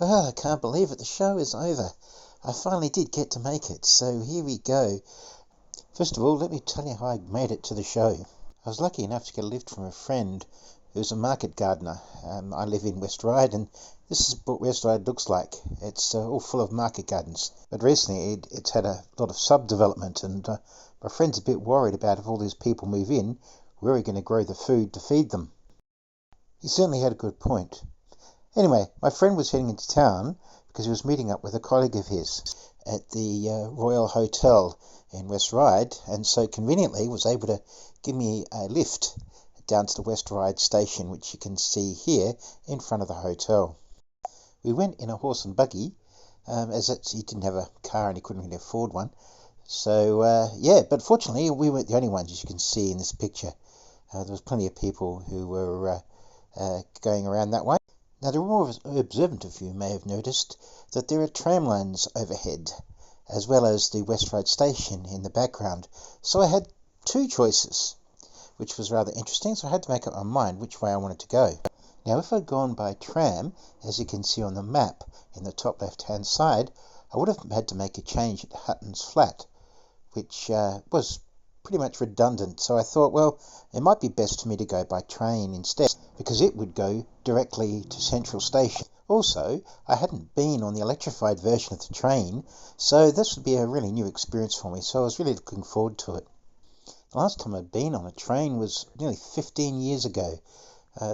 Well, I can't believe it. The show is over. I finally did get to make it, so here we go. First of all, let me tell you how I made it to the show. I was lucky enough to get a lift from a friend who's a market gardener. I live in West Ryde, and this is what West Ryde looks like. It's all full of market gardens. But recently it's had a lot of sub-development, and my friend's a bit worried about if all these people move in, where are we going to grow the food to feed them? He certainly had a good point. Anyway, my friend was heading into town because he was meeting up with a colleague of his at the Royal Hotel in West Ryde, and so conveniently was able to give me a lift down to the West Ryde station, which you can see here in front of the hotel. We went in a horse and buggy, as he didn't have a car and he couldn't really afford one. So, but fortunately we weren't the only ones, as you can see in this picture. There was plenty of people who were going around that way. Now, the more observant of you may have noticed that there are tram lines overhead, as well as the West Ryde station in the background. So I had two choices, which was rather interesting, so I had to make up my mind which way I wanted to go. Now, if I'd gone by tram, as you can see on the map in the top left-hand side, I would have had to make a change at Hutton's Flat, which was pretty much redundant. So I thought, well, it might be best for me to go by train instead, because it would go directly to Central Station. Also, I hadn't been on the electrified version of the train, so this would be a really new experience for me, so I was really looking forward to it. The last time I'd been on a train was nearly 15 years ago.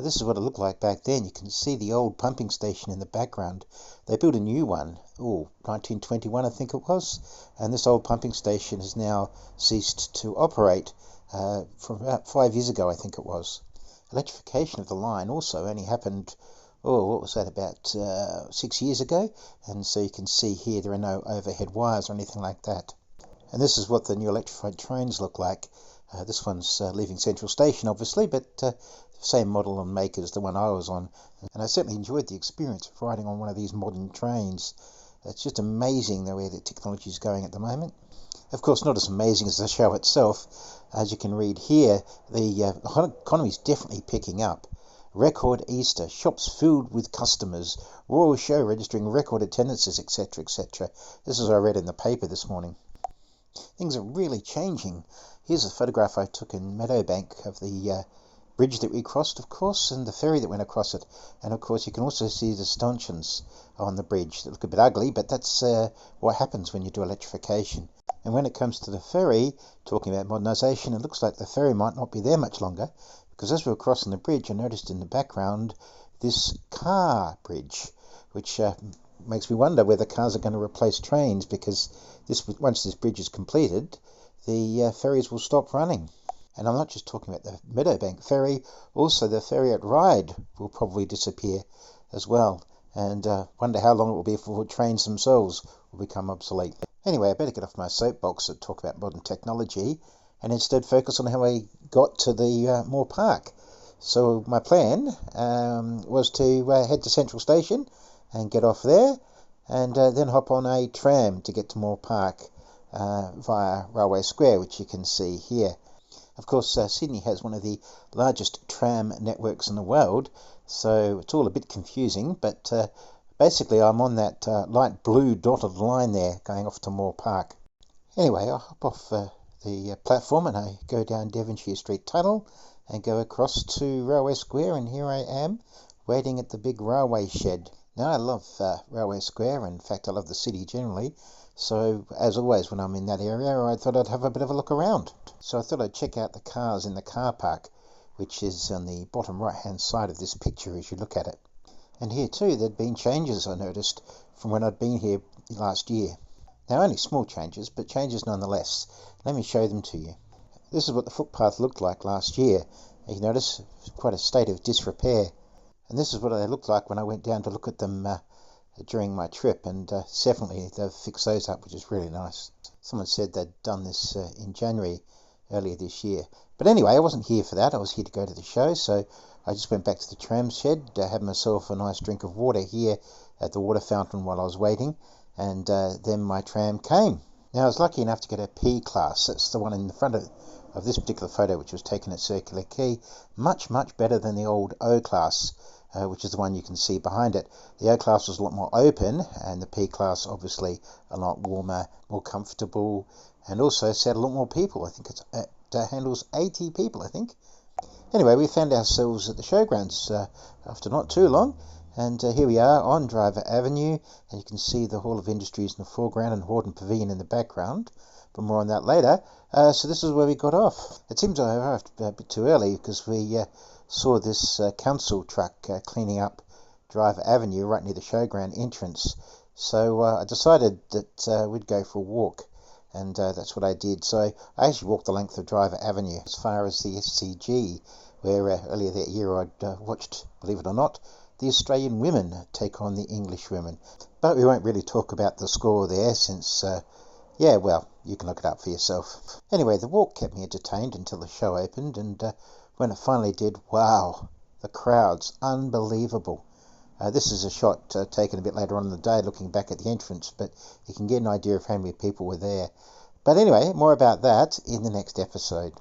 This is what it looked like back then. You can see the old pumping station in the background. They built a new one, 1921 I think it was, and this old pumping station has now ceased to operate from about 5 years ago, I think it was. Electrification of the line also only happened, about 6 years ago, and so you can see here there are no overhead wires or anything like that. And this is what the new electrified trains look like. This one's leaving Central Station, obviously, but same model and make as the one I was on. And I certainly enjoyed the experience of riding on one of these modern trains. It's just amazing the way the technology is going at the moment. Of course, not as amazing as the show itself. As you can read here, the economy is definitely picking up. Record Easter, shops filled with customers, Royal Show registering record attendances, etc., etc. This is what I read in the paper this morning. Things are really changing. Here's a photograph I took in Meadowbank of the bridge that we crossed, of course, and the ferry that went across it. And of course you can also see the stanchions on the bridge that look a bit ugly, but that's what happens when you do electrification. And when it comes to the ferry, talking about modernisation, it looks like the ferry might not be there much longer, because as we were crossing the bridge I noticed in the background this car bridge, which makes me wonder whether cars are going to replace trains, because once this bridge is completed, the ferries will stop running. And I'm not just talking about the Meadowbank ferry, also the ferry at Ryde will probably disappear as well. And wonder how long it will be before trains themselves will become obsolete. Anyway, I better get off my soapbox and talk about modern technology and instead focus on how I got to the Moore Park. So my plan was to head to Central Station and get off there, and then hop on a tram to get to Moore Park via Railway Square, which you can see here. Of course, Sydney has one of the largest tram networks in the world, so it's all a bit confusing, but basically I'm on that light blue dotted line there going off to Moore Park. Anyway, I hop off the platform and I go down Devonshire Street Tunnel and go across to Railway Square, and here I am waiting at the big railway shed. Now, I love Railway Square. In fact, I love the city generally. So, as always, when I'm in that area, I thought I'd have a bit of a look around. So I thought I'd check out the cars in the car park, which is on the bottom right-hand side of this picture as you look at it. And here too, there'd been changes, I noticed, from when I'd been here last year. Now, only small changes, but changes nonetheless. Let me show them to you. This is what the footpath looked like last year. You notice, quite a state of disrepair. And this is what they looked like when I went down to look at them during my trip, and definitely they've fixed those up, which is really nice. Someone said they'd done this in January earlier this year. But anyway, I wasn't here for that. I was here to go to the show, so I just went back to the tram shed, had myself a nice drink of water here at the water fountain while I was waiting, and then my tram came. Now, I was lucky enough to get a P class. That's the one in the front of this particular photo, which was taken at Circular Quay. Much, much better than the old O class, which is the one you can see behind it. The O class was a lot more open, and the P class obviously a lot warmer, more comfortable, and also sat a lot more people. I think it handles 80 people, I think. Anyway, we found ourselves at the showgrounds after not too long, and here we are on Driver Avenue, and you can see the Hall of Industries in the foreground and Horden Pavilion in the background, but more on that later. So this is where we got off. It seems I arrived a bit too early because we saw this council truck cleaning up Driver Avenue right near the showground entrance. So I decided that we'd go for a walk, and that's what I did. So I actually walked the length of Driver Avenue as far as the SCG, where earlier that year I'd watched, believe it or not, the Australian women take on the English women. But we won't really talk about the score there since, yeah, well, you can look it up for yourself. Anyway, the walk kept me entertained until the show opened, and when it finally did, wow, the crowds, unbelievable. This is a shot taken a bit later on in the day, looking back at the entrance, but you can get an idea of how many people were there. But anyway, more about that in the next episode.